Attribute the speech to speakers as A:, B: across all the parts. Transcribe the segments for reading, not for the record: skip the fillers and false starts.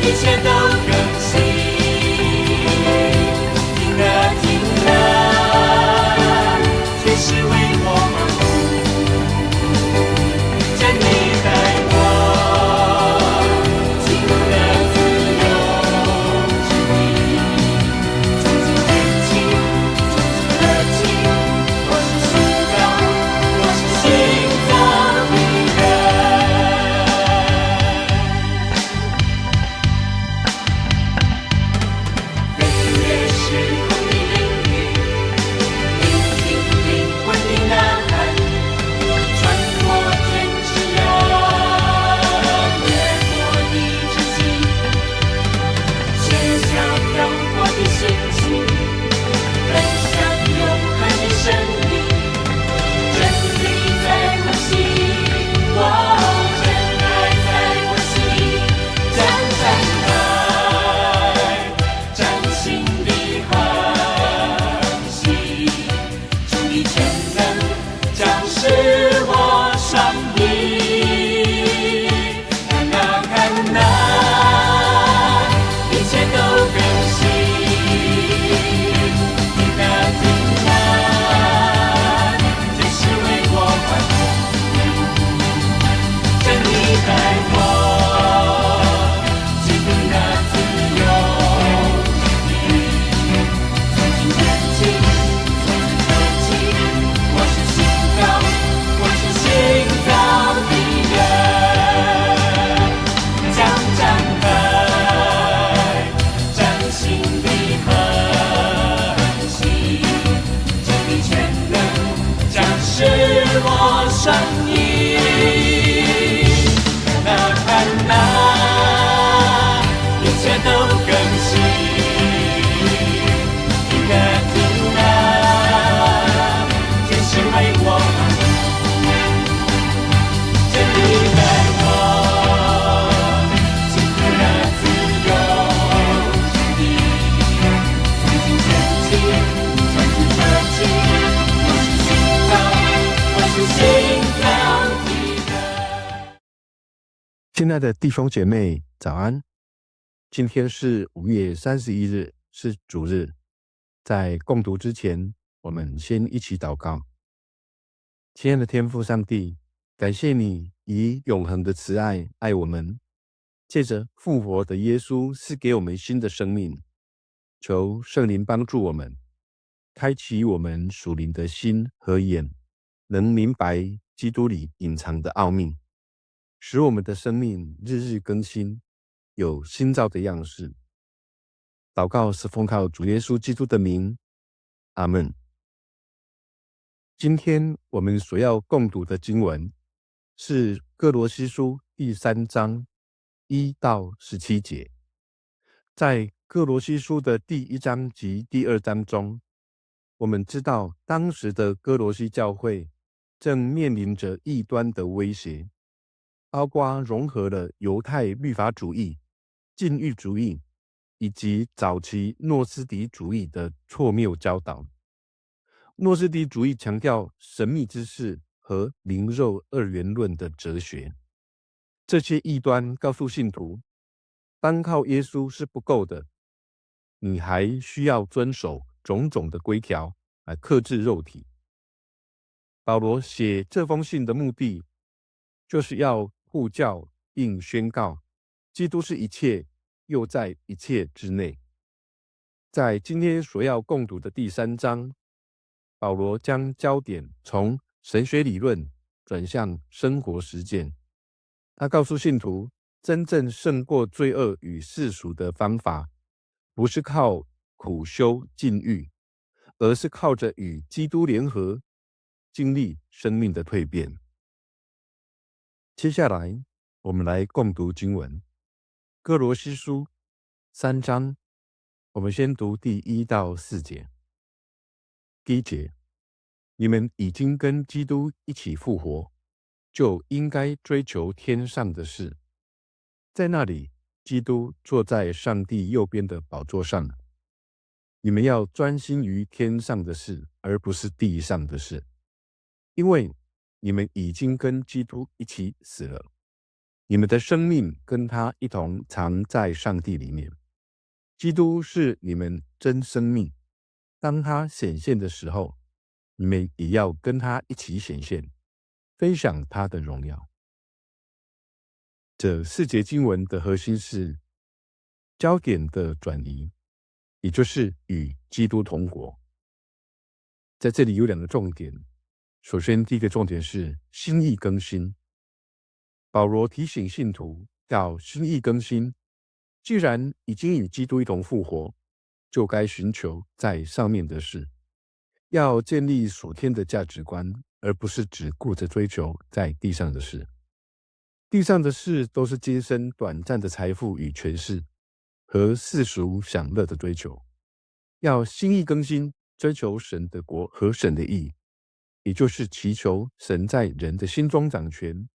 A: 一切都更新。听了听了，全是为我而活。真理带我进了自由之地，从今天起，从今而起，我是新造，我是新造的人。飞越时空的领域，聆听灵魂的呐喊，穿过天之涯，越过地之极，写下漂泊的心情，奔向永恒的生命。真理在呼吸，真爱在我心，将展开崭新的航行。主的全能将使我上映。看啊看啊，一切都更新。听啊听啊，全是为我而活。真理带我进入那自由之地。从今天起，从今而起，我是新造，我是新造的人。将展开崭新的航行，真理全能将使我上映。看啊看啊，一切都更新。听啊听啊，全是为我而活。真理带我进入那自由之地。从今天起，从今而起，我是新造，我是新造的人。
B: 亲爱的弟兄姐妹，早安！今天是5月31日，是主日。在共读之前，我们先一起祷告。亲爱的天父上帝，感谢你以永恒的慈爱爱我们，借着复活的耶稣赐给我们新的生命。求圣灵帮助我们，开启我们属灵的心和眼，能明白基督里隐藏的奥秘，使我们的生命日日更新，有新造的样式。祷告是奉靠主耶稣基督的名，阿们。今天我们所要共读的经文是哥罗西书第3章1到17节。在哥罗西书的第1章及第2章中，我们知道当时的哥罗西教会正面临着异端的威胁，包括融合了犹太律法主义、禁欲主义以及早期诺斯底主义的错谬教导。诺斯底主义强调神秘之事和灵肉二元论的哲学。这些异端告诉信徒，单靠耶稣是不够的，你还需要遵守种种的规条来克制肉体。保罗写这封信的目的，就是要护教并宣告基督是一切，又在一切之内。在今天所要共读的第3章，保罗将焦点从神学理论转向生活实践。他告诉信徒，真正胜过罪恶与世俗的方法，不是靠苦修禁欲，而是靠着与基督联合，经历生命的蜕变。接下来，我们来共读经文，哥罗西书3章，我们先读第1到4节。第1节，你们已经跟基督一起复活，就应该追求天上的事。在那里，基督坐在上帝右边的宝座上。你们要专心于天上的事，而不是地上的事，因为你们已经跟基督一起死了。你们的生命跟他一同藏在上帝里面。基督是你们真生命，当他显现的时候，你们也要跟他一起显现，分享他的荣耀。这4节经文的核心是焦点的转移，也就是与基督同活。在这里有2个重点。首先，第一个重点是心意更新。保罗提醒信徒要心意更新，既然已经与基督一同复活，就该寻求在上面的事，要建立属天的价值观，而不是只顾着追求在地上的事。地上的事都是今生短暂的财富与权势和世俗享乐的追求。要心意更新，追求神的国和神的义，也就是祈求神在人的心中掌权，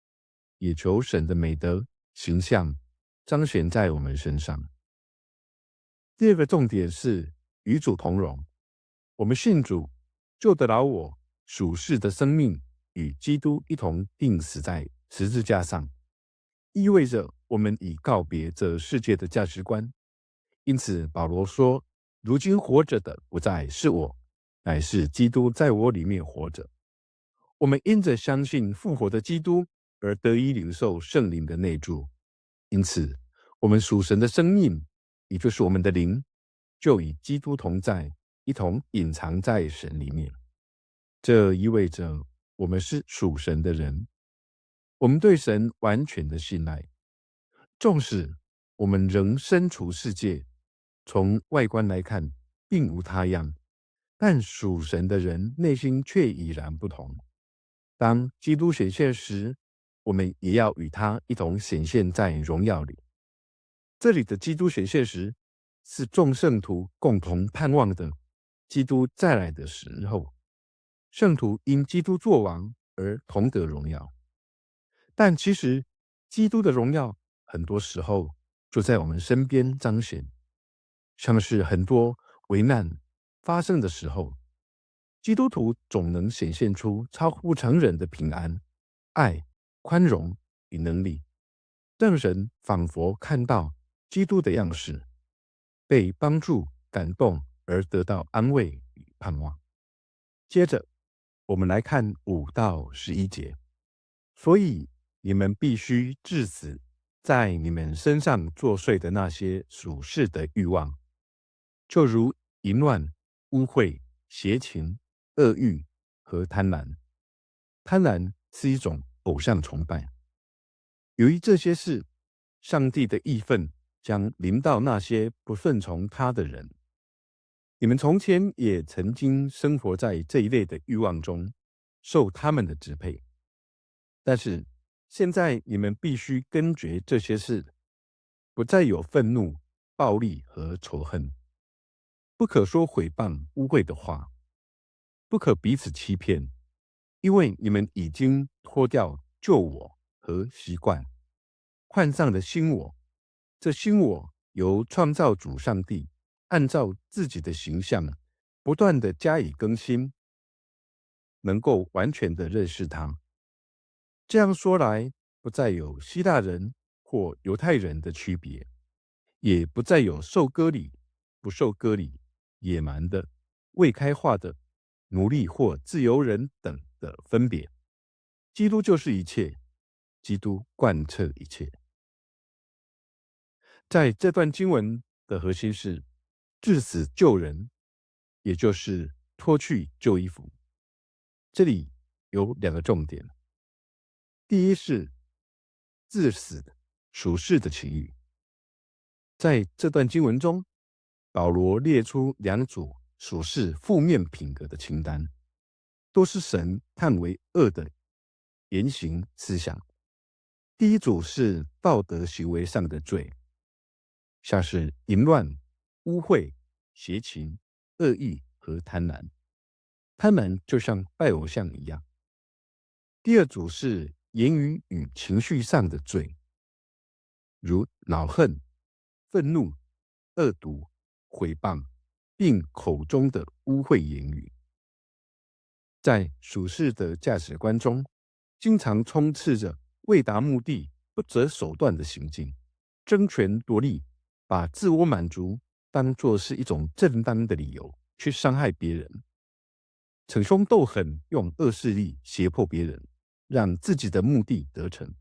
B: 也求神的美德形象彰显在我们身上。第2个重点是与主同荣。我们信主，就得老我属世的生命与基督一同钉死在十字架上，意味着我们已告别这世界的价值观。因此保罗说，如今活着的不再是我，乃是基督在我里面活着。我们因着相信复活的基督而得以领受圣灵的内住，因此我们属神的生命，也就是我们的灵，就与基督同在，一同隐藏在神里面。这意味着我们是属神的人，我们对神完全的信赖。纵使我们仍身处世界，从外观来看并无他样，但属神的人内心却已然不同。当基督显现时，我们也要与他一同显现在荣耀里。这里的基督显现时，是众圣徒共同盼望的基督再来的时候，圣徒因基督作王而同得荣耀。但其实基督的荣耀很多时候就在我们身边彰显，像是很多危难发生的时候，基督徒总能显现出超乎常人的平安、爱、宽容与能力，让人仿佛看到基督的样式，被帮助、感动而得到安慰与盼望。接着我们来看5到11节。所以你们必须治死在你们身上作祟的那些属世的欲望，就如淫乱、污秽、邪情、恶欲和贪婪。贪婪是一种偶像崇拜。由于这些事，上帝的义愤将临到那些不顺从他的人。你们从前也曾经生活在这一类的欲望中，受他们的支配。但是现在你们必须根绝这些事，不再有愤怒、暴力和仇恨，不可说毁谤、污秽的话，不可彼此欺骗，因为你们已经脱掉旧我和习惯，换上了新我。这新我由创造主上帝按照自己的形象不断的加以更新，能够完全的认识他。这样说来，不再有希腊人或犹太人的区别，也不再有受割礼、不受割礼、野蛮的、未开化的、奴隶或自由人等的分别。基督就是一切，基督贯彻一切。在这段经文的核心是治死旧人，也就是脱去旧衣服。这里有2个重点。第一是治死属世的情欲。在这段经文中，保罗列出2组属世负面品格的清单，都是神看为恶的言行思想。第一组是道德行为上的罪，像是淫乱、污秽、邪情、恶意和贪婪。贪婪就像拜偶像一样。第2组是言语与情绪上的罪，如恼恨、愤怒、恶毒、毁谤，并口中的污秽言语。在属世的价值观中，经常充斥着为达目的不择手段的行径，争权夺利，把自我满足当作是一种正当的理由去伤害别人，逞凶斗狠，用恶势力胁迫别人，让自己的目的得逞。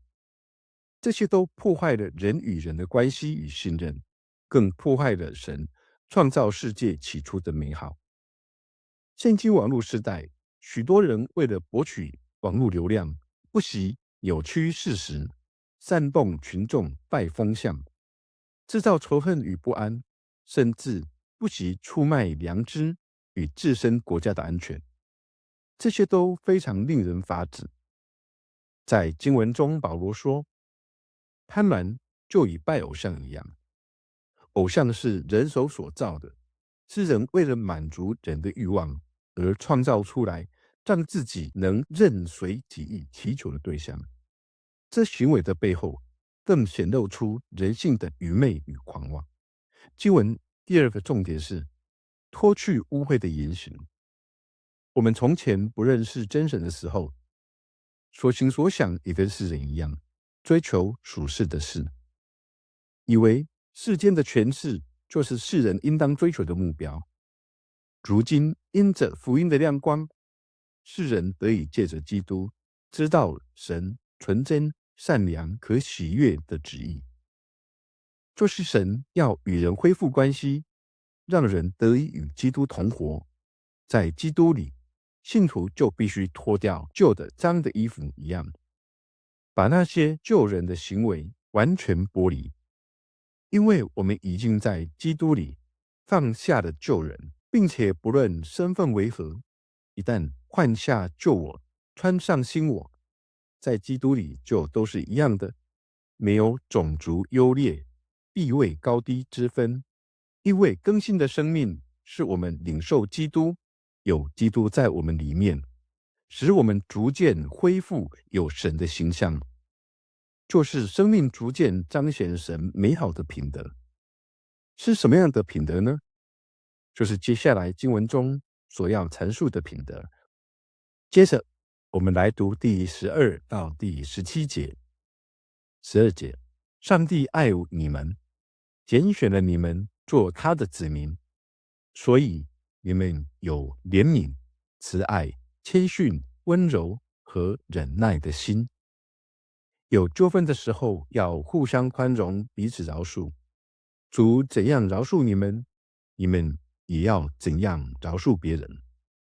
B: 这些都破坏了人与人的关系与信任，更破坏了神创造世界起初的美好。现今网络时代，许多人为了博取网络流量，不惜扭曲事实，煽动群众带风向，制造仇恨与不安，甚至不惜出卖良知与自身国家的安全。这些都非常令人发指。在经文中，保罗说，贪婪就与拜偶像一样，偶像是人手所造的，是人为了满足人的欲望而创造出来，让自己能任随己意祈求的对象。这行为的背后，更显露出人性的愚昧与狂妄。经文第二个重点是脱去污秽的言行。我们从前不认识真神的时候，所行所想也跟世人一样，追求属世的事，以为世间的权势就是世人应当追求的目标。如今因着福音的亮光，世人得以借着基督知道神纯真、善良、可喜悦的旨意，就是神要与人恢复关系，让人得以与基督同活。在基督里，信徒就必须脱掉旧的脏的衣服一样，把那些旧人的行为完全剥离，因为我们已经在基督里放下了旧人，并且不论身份为何，一旦换下旧我，穿上新我，在基督里就都是一样的，没有种族优劣、地位高低之分，因为更新的生命是我们领受基督，有基督在我们里面，使我们逐渐恢复有神的形象，就是生命逐渐彰显神美好的品德。是什么样的品德呢？就是接下来经文中所要阐述的品德。接着我们来读第12到第17节。12节，上帝爱你们，拣选了你们做他的子民，所以你们有怜悯、慈爱、谦逊、温柔和忍耐的心。有纠纷的时候，要互相宽容，彼此饶恕。主怎样饶恕你们，你们也要怎样饶恕别人。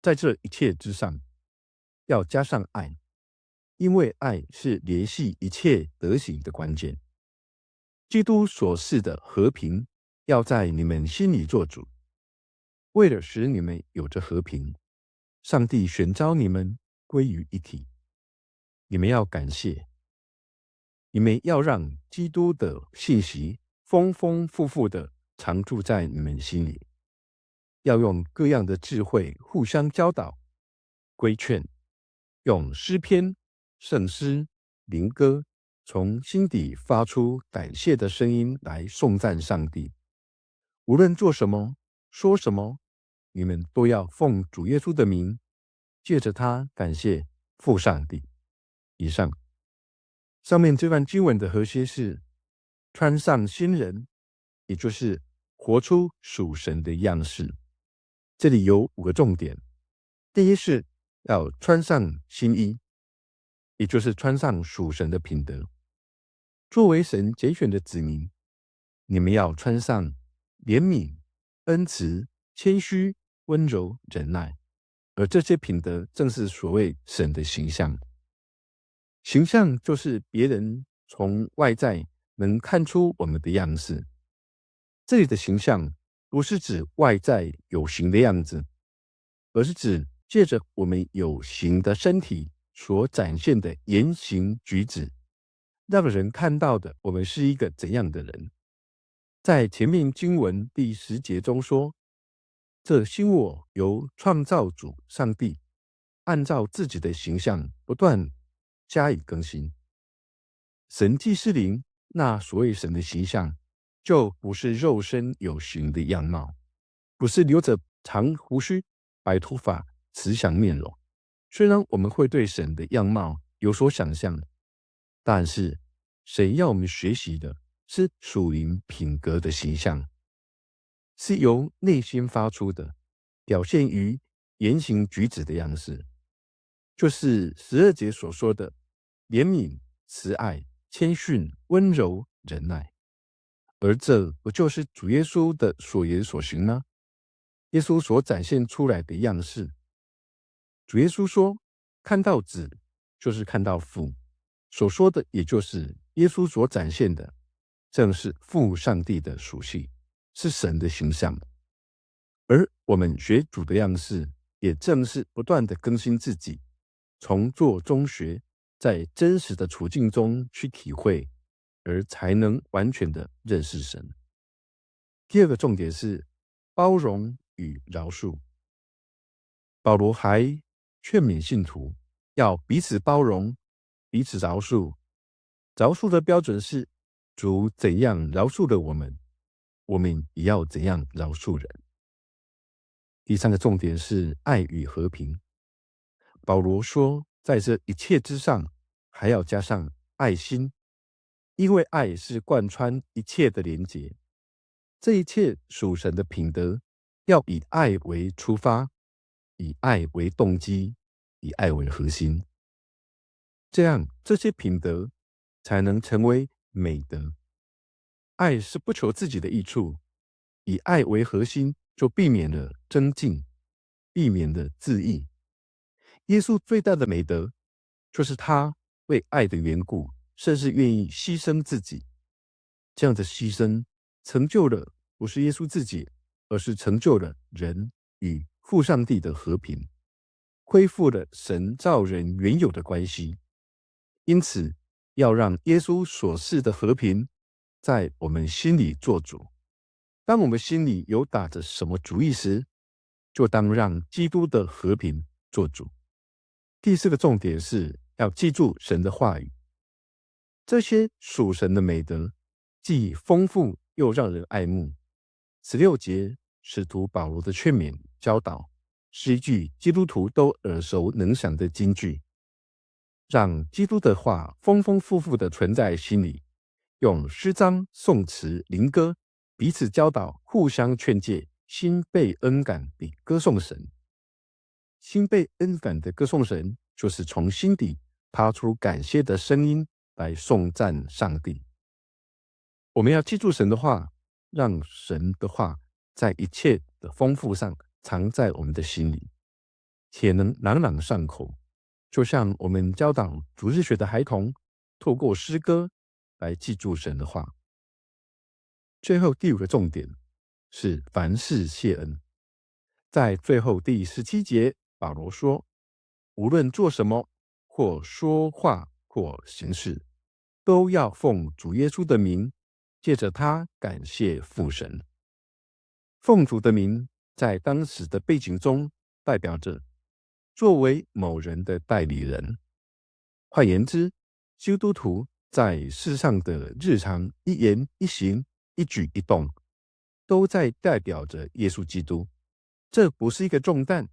B: 在这一切之上，要加上爱，因为爱是联系一切德行的关键。基督所示的和平，要在你们心里做主。为了使你们有着和平，上帝选召你们归于一体。你们要感谢，你们要让基督的信息丰丰富富的常住在你们心里，要用各样的智慧互相教导、规劝，用诗篇、圣诗、灵歌，从心底发出感谢的声音来颂赞上帝。无论做什么、说什么，你们都要奉主耶稣的名，借着他感谢父上帝。以上面这段经文的核心是穿上新人，也就是活出属神的样式。这里有5个重点。第一是要穿上新衣，也就是穿上属神的品德。作为神拣选的子民，你们要穿上怜悯、恩慈、谦虚、温柔、忍耐，而这些品德正是所谓神的形象。形象就是别人从外在能看出我们的样式。这里的形象不是指外在有形的样子，而是指借着我们有形的身体所展现的言行举止，让人看到的我们是一个怎样的人。在前面经文第10节中说，这新我由创造主上帝按照自己的形象不断加以更新。神既是灵，那所谓神的形象就不是肉身有形的样貌，不是留着长胡须、白头发、慈祥面容。虽然我们会对神的样貌有所想象，但是神要我们学习的是属灵品格的形象，是由内心发出的，表现于言行举止的样式，就是12节所说的怜悯、慈爱、谦逊、温柔、忍耐。而这不就是主耶稣的所言所行吗？耶稣所展现出来的样式。主耶稣说，看到子就是看到父，所说的也就是耶稣所展现的，正是父上帝的属性，是神的形象。而我们学主的样式，也正是不断的更新自己，从做中学，在真实的处境中去体会，而才能完全的认识神。第二个重点是包容与饶恕。保罗还劝勉信徒要彼此包容，彼此饶恕。饶恕的标准是主怎样饶恕了我们，我们也要怎样饶恕人。第三个重点是爱与和平。保罗说，在这一切之上，还要加上爱心，因为爱是贯穿一切的连结。这一切属神的品德，要以爱为出发，以爱为动机，以爱为核心。这样，这些品德才能成为美德。爱是不求自己的益处，以爱为核心，就避免了争竞，避免了自义。耶稣最大的美德，就是他为爱的缘故，甚至愿意牺牲自己。这样的牺牲，成就了不是耶稣自己，而是成就了人与父上帝的和平，恢复了神造人原有的关系。因此，要让耶稣所示的和平在我们心里做主。当我们心里有打着什么主意时，就当让基督的和平做主。第四个重点是要记住神的话语。这些属神的美德，既丰富又让人爱慕。16节，使徒保罗的劝勉教导，是一句基督徒都耳熟能详的金句。让基督的话丰丰富富的存在心里，用诗章、颂词、灵歌彼此教导，互相劝诫，心被恩感地歌颂神。心被恩感的歌颂神，就是从心底发出感谢的声音来颂赞上帝。我们要记住神的话，让神的话在一切的丰富上藏在我们的心里，且能朗朗上口。就像我们教导主日学的孩童，透过诗歌来记住神的话。最后第5个重点是凡事谢恩。在最后第17节，保罗说，无论做什么，或说话，或行事，都要奉主耶稣的名，借着他感谢父神。奉主的名，在当时的背景中，代表着作为某人的代理人。换言之，基督徒在世上的日常一言一行、一举一动，都在代表着耶稣基督。这不是一个重担，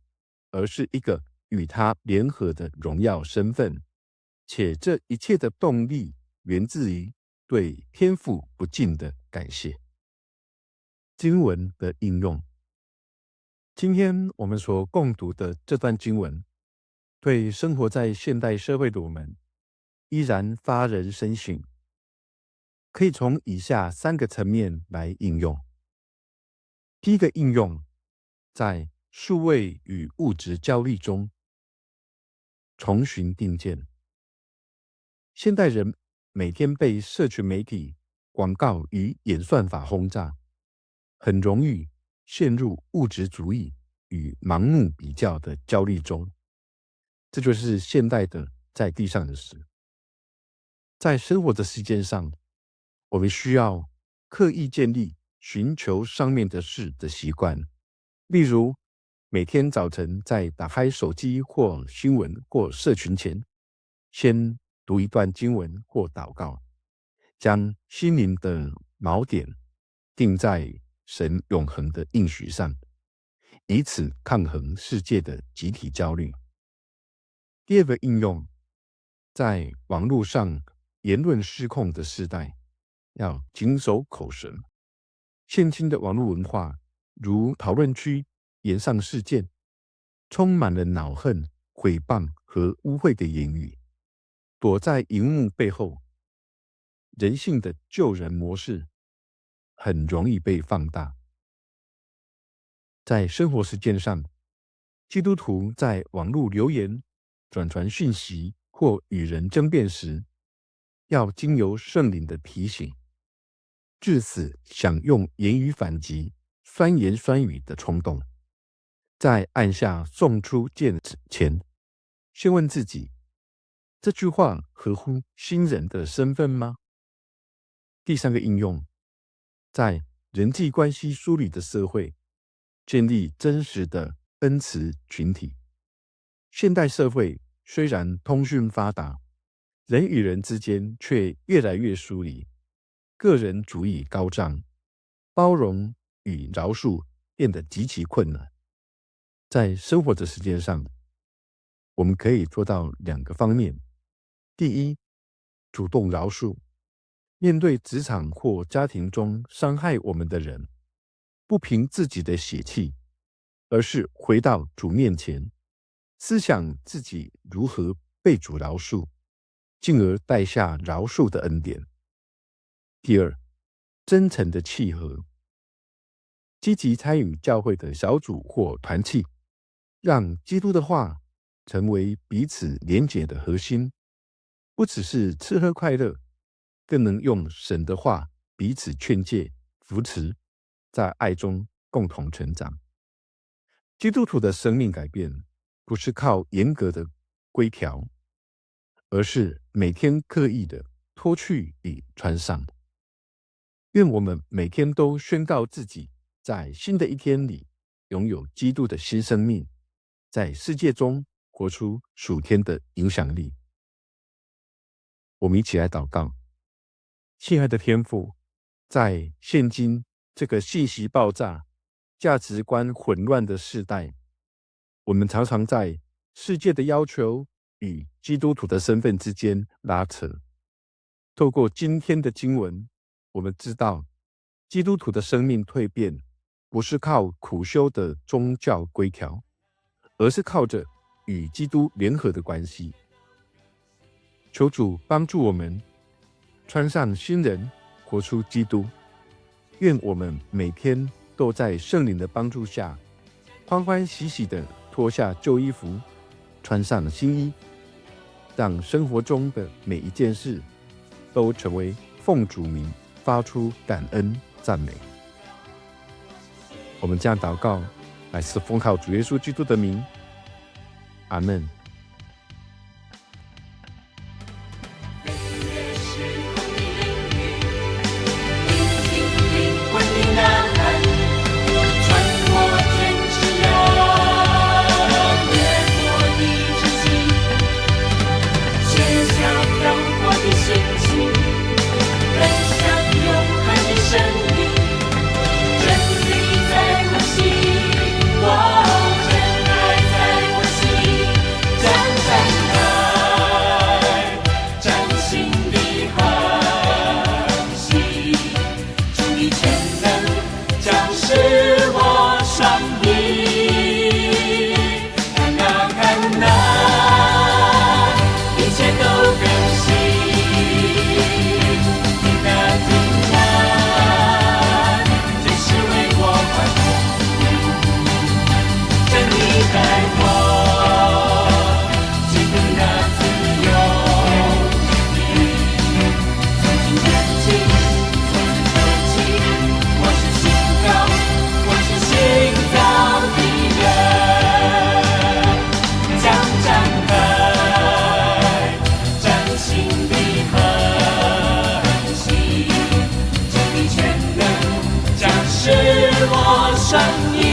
B: 而是一个与他联合的荣耀身份，且这一切的动力源自于对天父不尽的感谢。经文的应用，今天我们所共读的这段经文，对生活在现代社会的我们依然发人深省，可以从以下3个层面来应用。第一个应用，在数位与物质交易中重寻定见。现代人每天被社群媒体、广告与演算法轰炸，很容易陷入物质主义与盲目比较的焦虑中。这就是现代的在地上的事。在生活的实践上，我们需要刻意建立寻求上面的事的习惯。例如，每天早晨在打开手机或新闻或社群前，先读一段经文或祷告，将心灵的锚点定在神永恒的应许上，以此抗衡世界的集体焦虑。第二个应用，在网络上言论失控的时代，要谨守口舌。现今的网络文化，如讨论区、炎上事件，充满了恼恨、诽谤和污秽的言语。躲在荧幕背后，人性的救人模式很容易被放大。在生活实践上，基督徒在网络留言、转传讯息或与人争辩时，要经由圣灵的提醒，致死想用言语反击、酸言酸语的冲动。在按下送出键前，先问自己：这句话合乎新人的身份吗？第三个应用，在人际关系疏离的社会，建立真实的恩慈群体。现代社会虽然通讯发达，人与人之间却越来越疏离，个人主义高涨，包容与饶恕变得极其困难。在生活的实践上，我们可以做到2个方面。第一，主动饶恕。面对职场或家庭中伤害我们的人，不凭自己的血气，而是回到主面前，思想自己如何被主饶恕，进而带下饶恕的恩典。第二，真诚的契合。积极参与教会的小组或团契，让基督的话成为彼此连结的核心，不只是吃喝快乐，更能用神的话彼此劝诫、扶持，在爱中共同成长。基督徒的生命改变，不是靠严格的规条，而是每天刻意的脱去与穿上。愿我们每天都宣告自己在新的一天里拥有基督的新生命，在世界中活出属天的影响力。我们一起来祷告。亲爱的天父，在现今这个信息爆炸、价值观混乱的时代，我们常常在世界的要求与基督徒的身份之间拉扯。透过今天的经文，我们知道基督徒的生命蜕变不是靠苦修的宗教规条，而是靠着与基督联合的关系。求主帮助我们穿上新人，活出基督。愿我们每天都在圣灵的帮助下，欢欢喜喜地脱下旧衣服，穿上新衣，让生活中的每一件事都成为奉主名发出感恩赞美。我们这样祷告，乃是奉靠主耶稣基督的名，阿们。
A: 是我生命。